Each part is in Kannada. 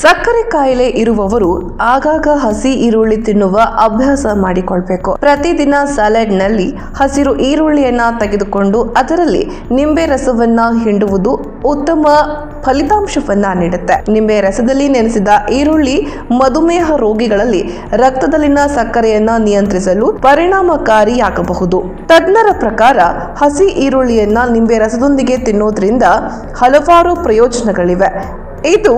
ಸಕ್ಕರೆ ಕಾಯಿಲೆ ಇರುವವರು ಆಗಾಗ ಹಸಿ ಈರುಳ್ಳಿ ತಿನ್ನುವ ಅಭ್ಯಾಸ ಮಾಡಿಕೊಳ್ಬೇಕು. ಪ್ರತಿದಿನ ಸಲಾಡ್ ನಲ್ಲಿ ಹಸಿರು ಈರುಳ್ಳಿಯನ್ನ ತೆಗೆದುಕೊಂಡು ಅದರಲ್ಲಿ ನಿಂಬೆ ರಸವನ್ನ ಹಿಂಡುವುದು ಉತ್ತಮ ಫಲಿತಾಂಶವನ್ನ ನೀಡುತ್ತೆ. ನಿಂಬೆ ರಸದಲ್ಲಿ ನೆನೆಸಿದ ಈರುಳ್ಳಿ ಮಧುಮೇಹ ರೋಗಿಗಳಲ್ಲಿ ರಕ್ತದಲ್ಲಿನ ಸಕ್ಕರೆಯನ್ನ ನಿಯಂತ್ರಿಸಲು ಪರಿಣಾಮಕಾರಿಯಾಗಬಹುದು. ತಜ್ಞರ ಪ್ರಕಾರ ಹಸಿ ಈರುಳ್ಳಿಯನ್ನ ನಿಂಬೆ ರಸದೊಂದಿಗೆ ತಿನ್ನೋದ್ರಿಂದ ಹಲವಾರು ಪ್ರಯೋಜನಗಳಿವೆ. ಇದು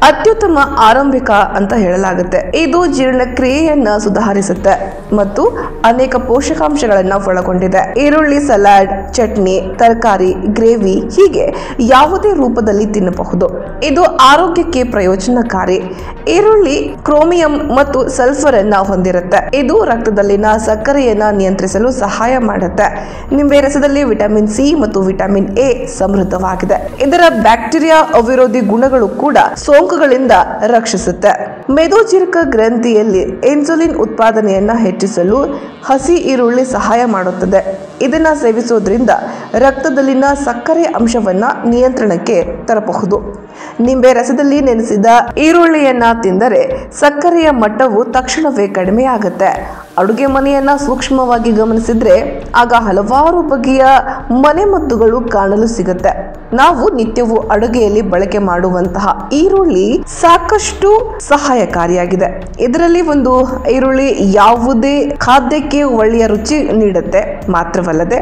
ಅತ್ಯುತ್ತಮ ಆರಂಭಿಕ ಅಂತ ಹೇಳಲಾಗುತ್ತೆ. ಇದು ಜೀರ್ಣಕ್ರಿಯೆಯನ್ನ ಸುಧಾರಿಸುತ್ತೆ ಮತ್ತು ಅನೇಕ ಪೋಷಕಾಂಶಗಳನ್ನ ಒಳಗೊಂಡಿದೆ. ಈರುಳ್ಳಿ ಸಲಾಡ್, ಚಟ್ನಿ, ತರಕಾರಿ, ಗ್ರೇವಿ ಹೀಗೆ ಯಾವುದೇ ರೂಪದಲ್ಲಿ ತಿನ್ನಬಹುದು. ಇದು ಆರೋಗ್ಯಕ್ಕೆ ಪ್ರಯೋಜನಕಾರಿ. ಈರುಳ್ಳಿ ಕ್ರೋಮಿಯಂ ಮತ್ತು ಸಲ್ಫರ್ ಅನ್ನ ಹೊಂದಿರುತ್ತೆ. ಇದು ರಕ್ತದಲ್ಲಿನ ಸಕ್ಕರೆಯನ್ನ ನಿಯಂತ್ರಿಸಲು ಸಹಾಯ ಮಾಡುತ್ತೆ. ನಿಂಬೆ ರಸದಲ್ಲಿ ವಿಟಮಿನ್ ಸಿ ಮತ್ತು ವಿಟಮಿನ್ ಎ ಸಮೃದ್ಧವಾಗಿದೆ. ಇದರ ಬ್ಯಾಕ್ಟೀರಿಯಾ ವಿರೋಧಿ ಗುಣಗಳು ಕೂಡ ಸೋಂಕುಗಳಿಂದ ರಕ್ಷಿಸುತ್ತೆ. ಮೆದೋಜೀರಕ ಗ್ರಂಥಿಯಲ್ಲಿ ಇನ್ಸುಲಿನ್ ಉತ್ಪಾದನೆಯನ್ನ ಹೆಚ್ಚಿಸಲು ಹಸಿ ಈರುಳ್ಳಿ ಸಹಾಯ ಮಾಡುತ್ತದೆ. ಇದನ್ನ ಸೇವಿಸೋದ್ರಿಂದ ರಕ್ತದಲ್ಲಿನ ಸಕ್ಕರೆ ಅಂಶವನ್ನ ನಿಯಂತ್ರಣಕ್ಕೆ ತರಬಹುದು. ನಿಂಬೆ ರಸದಲ್ಲಿ ನೆನೆಸಿದ ಈರುಳ್ಳಿಯನ್ನ ತಿಂದರೆ ಸಕ್ಕರೆಯ ಮಟ್ಟವು ತಕ್ಷಣವೇ ಕಡಿಮೆಯಾಗುತ್ತೆ. ಅಡುಗೆ ಮನೆಯನ್ನ ಸೂಕ್ಷ್ಮವಾಗಿ ಗಮನಿಸಿದ್ರೆ ಆಗ ಹಲವಾರು ಬಗೆಯ ಮನೆಮದ್ದುಗಳು ಕಾಣಲು ಸಿಗುತ್ತೆ. ನಾವು ನಿತ್ಯವೂ ಅಡುಗೆಯಲ್ಲಿ ಬಳಕೆ ಮಾಡುವಂತಹ ಈರುಳ್ಳಿ ಸಾಕಷ್ಟು ಸಹಾಯಕಾರಿಯಾಗಿದೆ. ಇದರಲ್ಲಿ ಒಂದು ಈರುಳ್ಳಿ ಯಾವುದೇ ಖಾದ್ಯಕ್ಕೆ ಒಳ್ಳೆಯ ರುಚಿ ನೀಡುತ್ತೆ. ಮಾತ್ರವಲ್ಲದೆ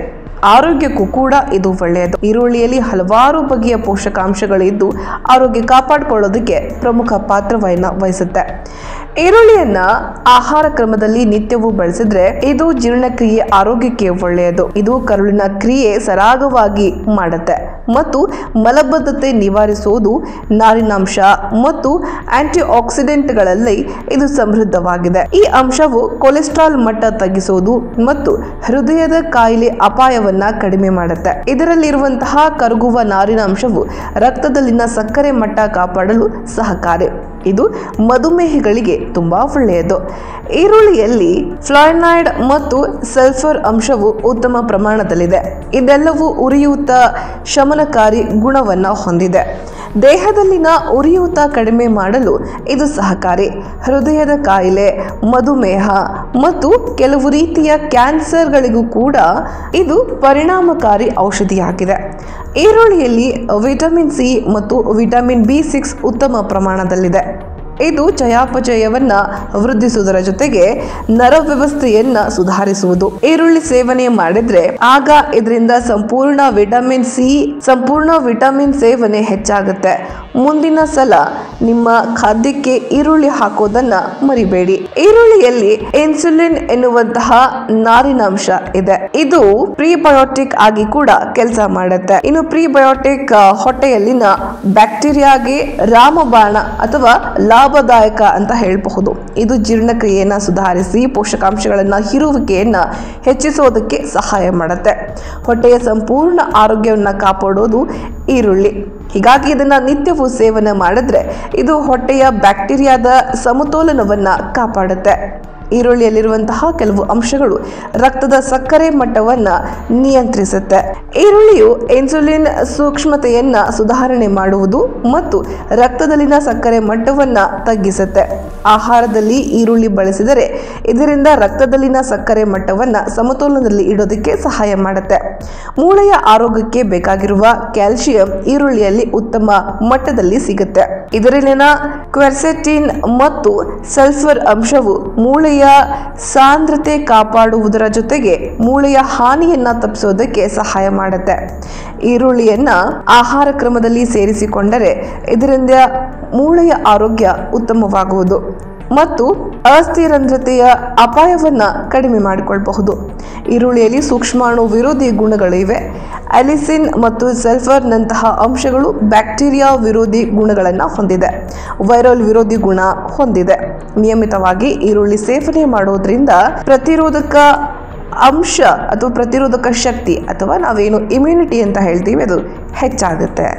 ಆರೋಗ್ಯಕ್ಕೂ ಕೂಡ ಇದು ಒಳ್ಳೆಯದು. ಈರುಳ್ಳಿಯಲ್ಲಿ ಹಲವಾರು ಬಗೆಯ ಪೋಷಕಾಂಶಗಳಿದ್ದು ಆರೋಗ್ಯ ಕಾಪಾಡಿಕೊಳ್ಳೋದಕ್ಕೆ ಪ್ರಮುಖ ಪಾತ್ರವನ್ನ ವಹಿಸುತ್ತೆ. ಈರುಳ್ಳಿಯನ್ನ ಆಹಾರ ಕ್ರಮದಲ್ಲಿ ನಿತ್ಯವೂ ಬಳಸಿದ್ರೆ ಇದು ಜೀರ್ಣಕ್ರಿಯೆ ಆರೋಗ್ಯಕ್ಕೆ ಒಳ್ಳೆಯದು. ಇದು ಕರುಳಿನ ಕ್ರಿಯೆ ಸರಾಗವಾಗಿ ಮಾಡುತ್ತೆ ಮತ್ತು ಮಲಬದ್ಧತೆ ನಿವಾರಿಸುವುದು, ನಾರಿನಾಂಶ ಮತ್ತು ಆಂಟಿ ಆಕ್ಸಿಡೆಂಟ್ಗಳಲ್ಲಿ ಇದು ಸಮೃದ್ಧವಾಗಿದೆ. ಈ ಅಂಶವು ಕೊಲೆಸ್ಟ್ರಾಲ್ ಮಟ್ಟ ತಗ್ಗಿಸುವುದು ಮತ್ತು ಹೃದಯದ ಕಾಯಿಲೆ ಅಪಾಯವನ್ನ ಕಡಿಮೆ ಮಾಡುತ್ತೆ. ಇದರಲ್ಲಿರುವಂತಹ ಕರಗುವ ನಾರಿನಾಂಶವು ರಕ್ತದಲ್ಲಿನ ಸಕ್ಕರೆ ಮಟ್ಟ ಕಾಪಾಡಲು ಸಹಕಾರಿ. ಇದು ಮಧುಮೇಹಿಗಳಿಗೆ ತುಂಬಾ ಒಳ್ಳೆಯದು. ಈರುಳ್ಳಿಯಲ್ಲಿ ಫ್ಲಾವನಾಯ್ಡ್ ಮತ್ತು ಸಲ್ಫರ್ ಅಂಶವು ಉತ್ತಮ ಪ್ರಮಾಣದಲ್ಲಿದೆ. ಇದೆಲ್ಲವೂ ಉರಿಯೂತ ಶಮನಕಾರಿ ಗುಣವನ್ನ ಹೊಂದಿದೆ. ದೇಹದಲ್ಲಿನ ಉರಿಯೂತ ಕಡಿಮೆ ಮಾಡಲು ಇದು ಸಹಕಾರಿ. ಹೃದಯದ ಕಾಯಿಲೆ, ಮಧುಮೇಹ ಮತ್ತು ಕೆಲವು ರೀತಿಯ ಕ್ಯಾನ್ಸರ್ಗಳಿಗೂ ಕೂಡ ಇದು ಪರಿಣಾಮಕಾರಿ ಔಷಧಿಯಾಗಿದೆ. ಈರುಳ್ಳಿಯಲ್ಲಿ ವಿಟಮಿನ್ ಸಿ ಮತ್ತು ವಿಟಮಿನ್ ಬಿ6 ಉತ್ತಮ ಪ್ರಮಾಣದಲ್ಲಿದೆ. ಇದು ಚಯಾಪಚಯವನ್ನ ವೃದ್ಧಿಸುವುದರ ಜೊತೆಗೆ ನರ ವ್ಯವಸ್ಥೆಯನ್ನ ಸುಧಾರಿಸುವುದು. ಈರುಳ್ಳಿ ಸೇವನೆ ಮಾಡಿದ್ರೆ ಆಗ ಇದರಿಂದ ಸಂಪೂರ್ಣ ವಿಟಮಿನ್ ಸೇವನೆ ಹೆಚ್ಚಾಗುತ್ತೆ. ಮುಂದಿನ ಸಲ ನಿಮ್ಮ ಖಾದ್ಯಕ್ಕೆ ಈರುಳ್ಳಿ ಹಾಕೋದನ್ನ ಮರಿಬೇಡಿ. ಈರುಳ್ಳಿಯಲ್ಲಿ ಇನ್ಸುಲಿನ್ ಎನ್ನುವಂತಹ ನಾರಿನಾಂಶ ಇದೆ. ಇದು ಪ್ರಿಬಯೋಟಿಕ್ ಆಗಿ ಕೂಡ ಕೆಲಸ ಮಾಡುತ್ತೆ. ಇನ್ನು ಪ್ರಿಬಯೋಟಿಕ್ ಹೊಟ್ಟೆಯಲ್ಲಿನ ಬ್ಯಾಕ್ಟೀರಿಯಾಗೆ ರಾಮಬಾಣ ಅಥವಾ ಲಾಭದಾಯಕ ಅಂತ ಹೇಳಬಹುದು. ಇದು ಜೀರ್ಣಕ್ರಿಯೆಯನ್ನ ಸುಧಾರಿಸಿ ಪೋಷಕಾಂಶಗಳನ್ನ ಹೀರುವಿಕೆಯನ್ನ ಹೆಚ್ಚಿಸೋದಕ್ಕೆ ಸಹಾಯ ಮಾಡುತ್ತೆ. ಹೊಟ್ಟೆಯ ಸಂಪೂರ್ಣ ಆರೋಗ್ಯವನ್ನ ಕಾಪಾಡೋದು ಈರುಳ್ಳಿ. ಹೀಗಾಗಿ ಇದನ್ನ ನಿತ್ಯವೂ ಸೇವನೆ ಮಾಡಿದ್ರೆ ಇದು ಹೊಟ್ಟೆಯ ಬ್ಯಾಕ್ಟೀರಿಯಾದ ಸಮತೋಲನವನ್ನ ಕಾಪಾಡುತ್ತೆ. ಈರುಳ್ಳಿಯಲ್ಲಿರುವಂತಹ ಕೆಲವು ಅಂಶಗಳು ರಕ್ತದ ಸಕ್ಕರೆ ಮಟ್ಟವನ್ನ ನಿಯಂತ್ರಿಸುತ್ತೆ. ಈರುಳ್ಳಿಯು ಇನ್ಸುಲಿನ್ ಸೂಕ್ಷ್ಮತೆಯನ್ನ ಸುಧಾರಣೆ ಮಾಡುವುದು ಮತ್ತು ರಕ್ತದಲ್ಲಿನ ಸಕ್ಕರೆ ಮಟ್ಟವನ್ನ ತಗ್ಗಿಸುತ್ತೆ. ಆಹಾರದಲ್ಲಿ ಈರುಳ್ಳಿ ಬಳಸಿದರೆ ಇದರಿಂದ ರಕ್ತದಲ್ಲಿನ ಸಕ್ಕರೆ ಮಟ್ಟವನ್ನ ಸಮತೋಲನದಲ್ಲಿ ಇಡೋದಕ್ಕೆ ಸಹಾಯ ಮಾಡುತ್ತೆ. ಮೂಳೆಯ ಆರೋಗ್ಯಕ್ಕೆ ಬೇಕಾಗಿರುವ ಕ್ಯಾಲ್ಸಿಯಂ ಈರುಳ್ಳಿಯಲ್ಲಿ ಉತ್ತಮ ಮಟ್ಟದಲ್ಲಿ ಸಿಗುತ್ತೆ. ಇದರಲ್ಲಿನ ಕ್ವೆರ್ಸೆಟಿನ್ ಮತ್ತು ಸಲ್ಫರ್ ಅಂಶವು ಮೂಳೆಯ ಸಾಂದ್ರತೆ ಕಾಪಾಡುವುದರ ಜೊತೆಗೆ ಮೂಳೆಯ ಹಾನಿಯನ್ನ ತಪ್ಪಿಸೋದಕ್ಕೆ ಸಹಾಯ ಮಾಡುತ್ತೆ. ಈರುಳ್ಳಿಯನ್ನ ಆಹಾರ ಕ್ರಮದಲ್ಲಿ ಸೇರಿಸಿಕೊಂಡರೆ ಇದರಿಂದ ಮೂಳೆಯ ಆರೋಗ್ಯ ಉತ್ತಮವಾಗುವುದು ಮತ್ತು ಅಸ್ಥಿರಂಧ್ರತೆಯ ಅಪಾಯವನ್ನ ಕಡಿಮೆ ಮಾಡಿಕೊಳ್ಳಬಹುದು. ಈರುಳ್ಳಿಯಲ್ಲಿ ಸೂಕ್ಷ್ಮಾಣು ವಿರೋಧಿ ಗುಣಗಳಿವೆ. ಅಲಿಸಿನ್ ಮತ್ತು ಸಲ್ಫರ್ ನಂತಹ ಅಂಶಗಳು ಬ್ಯಾಕ್ಟೀರಿಯಾ ವಿರೋಧಿ ಗುಣಗಳನ್ನು ಹೊಂದಿದೆ. ವೈರಲ್ ವಿರೋಧಿ ಗುಣ ಹೊಂದಿದೆ. ನಿಯಮಿತವಾಗಿ ಈರುಳ್ಳಿ ಸೇವನೆ ಮಾಡೋದ್ರಿಂದ ಪ್ರತಿರೋಧಕ ಅಂಶ ಅಥವಾ ಪ್ರತಿರೋಧಕ ಶಕ್ತಿ ಅಥವಾ ನಾವೇನು ಇಮ್ಯುನಿಟಿ ಅಂತ ಹೇಳ್ತೀವಿ ಅದು ಹೆಚ್ಚಾಗುತ್ತೆ.